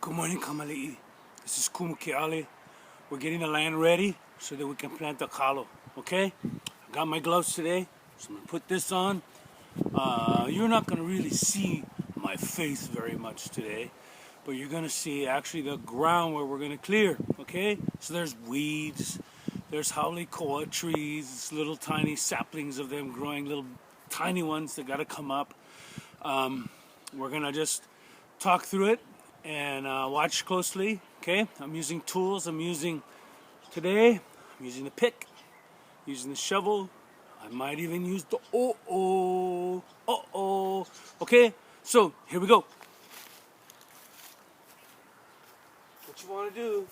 Good morning, Kamali'i. This is 6KumuKEALE. We're getting the land ready so that we can plant the hauole. Okay? I got my gloves today, so I'm gonna put this on. You're not gonna really see my face very much today, but you're gonna see actually the ground where we're gonna clear. Okay? So there's weeds, there's hauole trees, little tiny saplings of them growing, little tiny ones that gotta come up. We're gonna just talk through it and watch closely. Okay, I'm using tools. I'm using the pick, using the shovel. I might even use the okay, so here we go. What you want to do,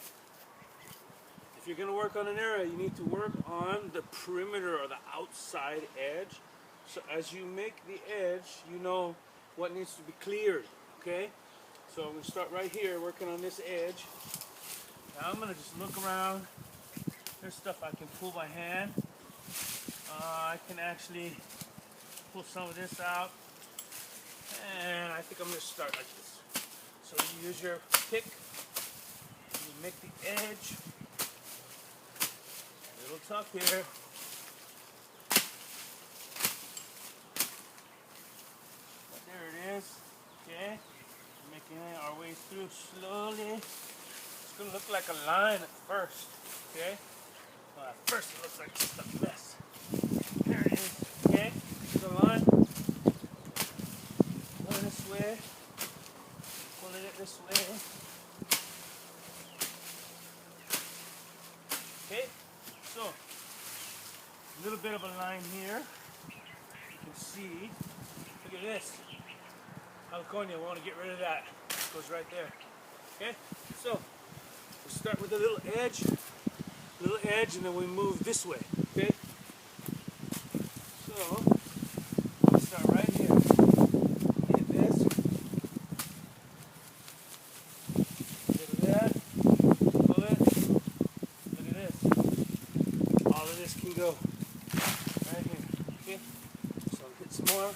if you're going to work on an area, you need to work on the perimeter or the outside edge. So as you make the edge, you know what needs to be cleared. Okay, so I'm going to start right here working on this edge. Now I'm going to just look around. There's stuff I can pull by hand. I can actually pull some of this out. And I think I'm going to start like this. So you use your pick. You make the edge. A little tough here. But there it is. Okay. Making our way through slowly. It's going to look like a line at first, okay? Well, at first it looks like just a mess. There it is, okay? Here's the line. Going this way. Pulling it this way. Okay, so a little bit of a line here. You can see, look at this. Hauole, I want to get rid of that. It goes right there. Okay, so we start with a little edge, and then we move this way. Okay, so we start right here. Hit this, bit of that, pull it. Look at this. All of this can go right here. Okay, so hit some more.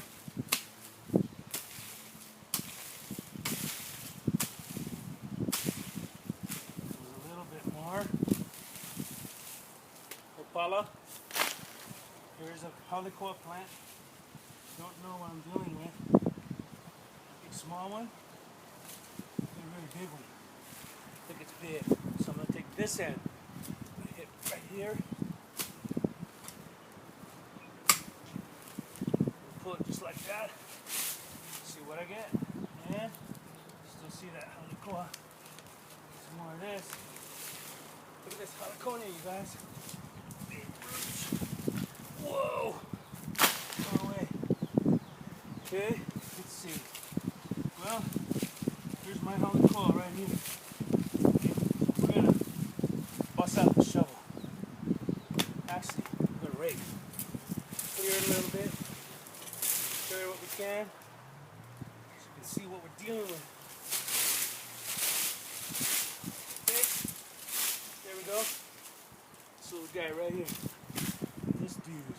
Here's a hauole plant. Don't know what I'm dealing with. A big small one, and a really big one. I think it's big. So I'm going to take this end, hit right here, pull it just like that. See what I get, and still see that hauole. Some more of this. Look at this hauole, you guys. Big roots. Whoa! Far away. Okay, let's see. Well, here's my hauole right here. Okay, so we're gonna bust out the shovel. Actually, we're gonna rake. Clear it a little bit. Clear what we can. So you can see what we're dealing with. Okay, there we go. This little guy right here. This dude.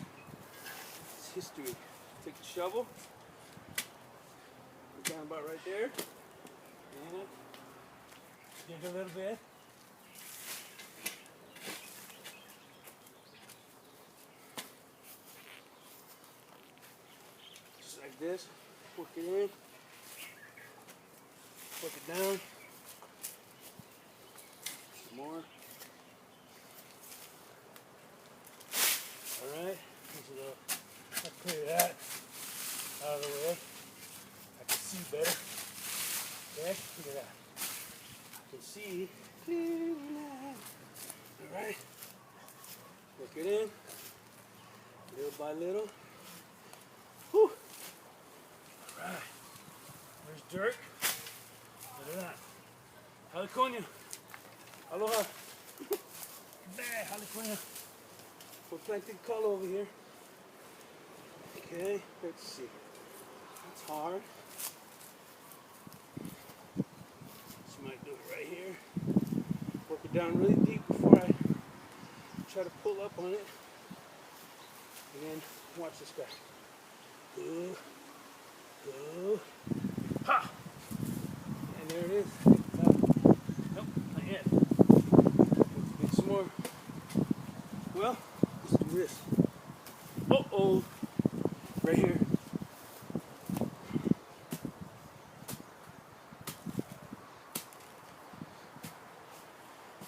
It's history. Take the shovel. We're down about right there. And dig a little bit. Just like this. Work it in. Work it down. Some more. Alright, I'll clear that out of the way. I can see better. Okay, look at that. I can see clearly now. Alright, work it in, little by little. Whew. Alright, there's dirt. Look at that. Hauole. Aloha. There, hauole. We're planting hauole over here. Okay, let's see. It's hard. Just might do it right here. Work it down really deep before I try to pull up on it. And then watch this guy. Go, go, ha! And there it is. more. Well, let's do this. Uh-oh. Right here.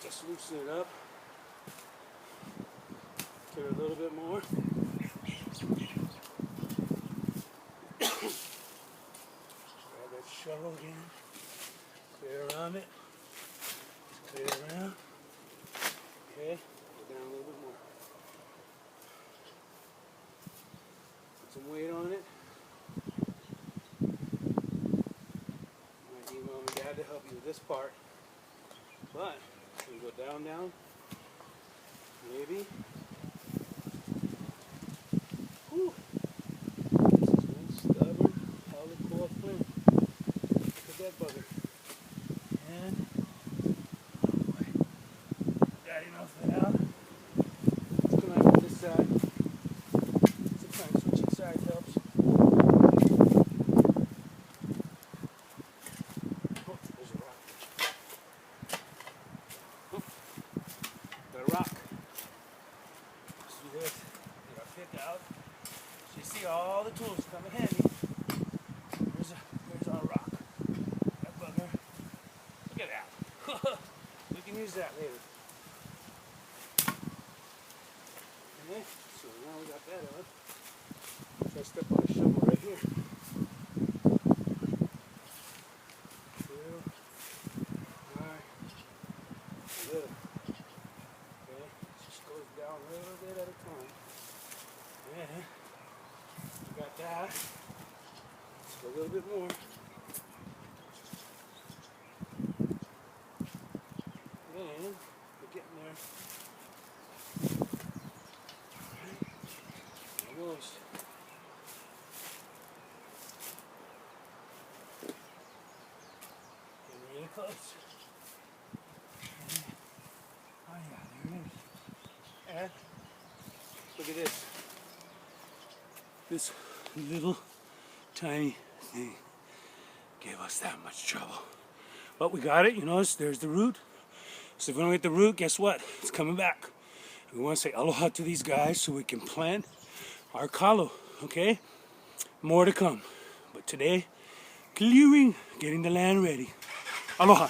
Just loosen it up. Give it a little bit more. Grab that shovel again. Clear around it. Clear around. Okay. Go down a little bit more. Put some weight on it. Might need mom and dad to help you with this part. But we go down, down. Maybe. Whew. This is one stubborn, hauole flint. Look at that bugger. And got enough of that out. Let's come out with this side. Sometimes switching sides helps. Oh, there's a rock. Oh, got a rock. Let's do this. Get our pick out. So you see all the tools come in handy. There's our rock. That bugger. Look at that. We can use that later. Okay, so now we got that on. So I step on a shovel right here. 2. Alright. Good. Okay, just goes down a little bit at a time. Yeah. We got that. Let's go a little bit more. And we're getting there. Almost. Getting really close. Oh yeah, there it is. And look at this. This little tiny thing gave us that much trouble. But we got it, you notice there's the root. So if we don't get the root, guess what? It's coming back. We want to say aloha to these guys so we can plant our kalo, okay? More to come. But today, clearing, getting the land ready. Aloha.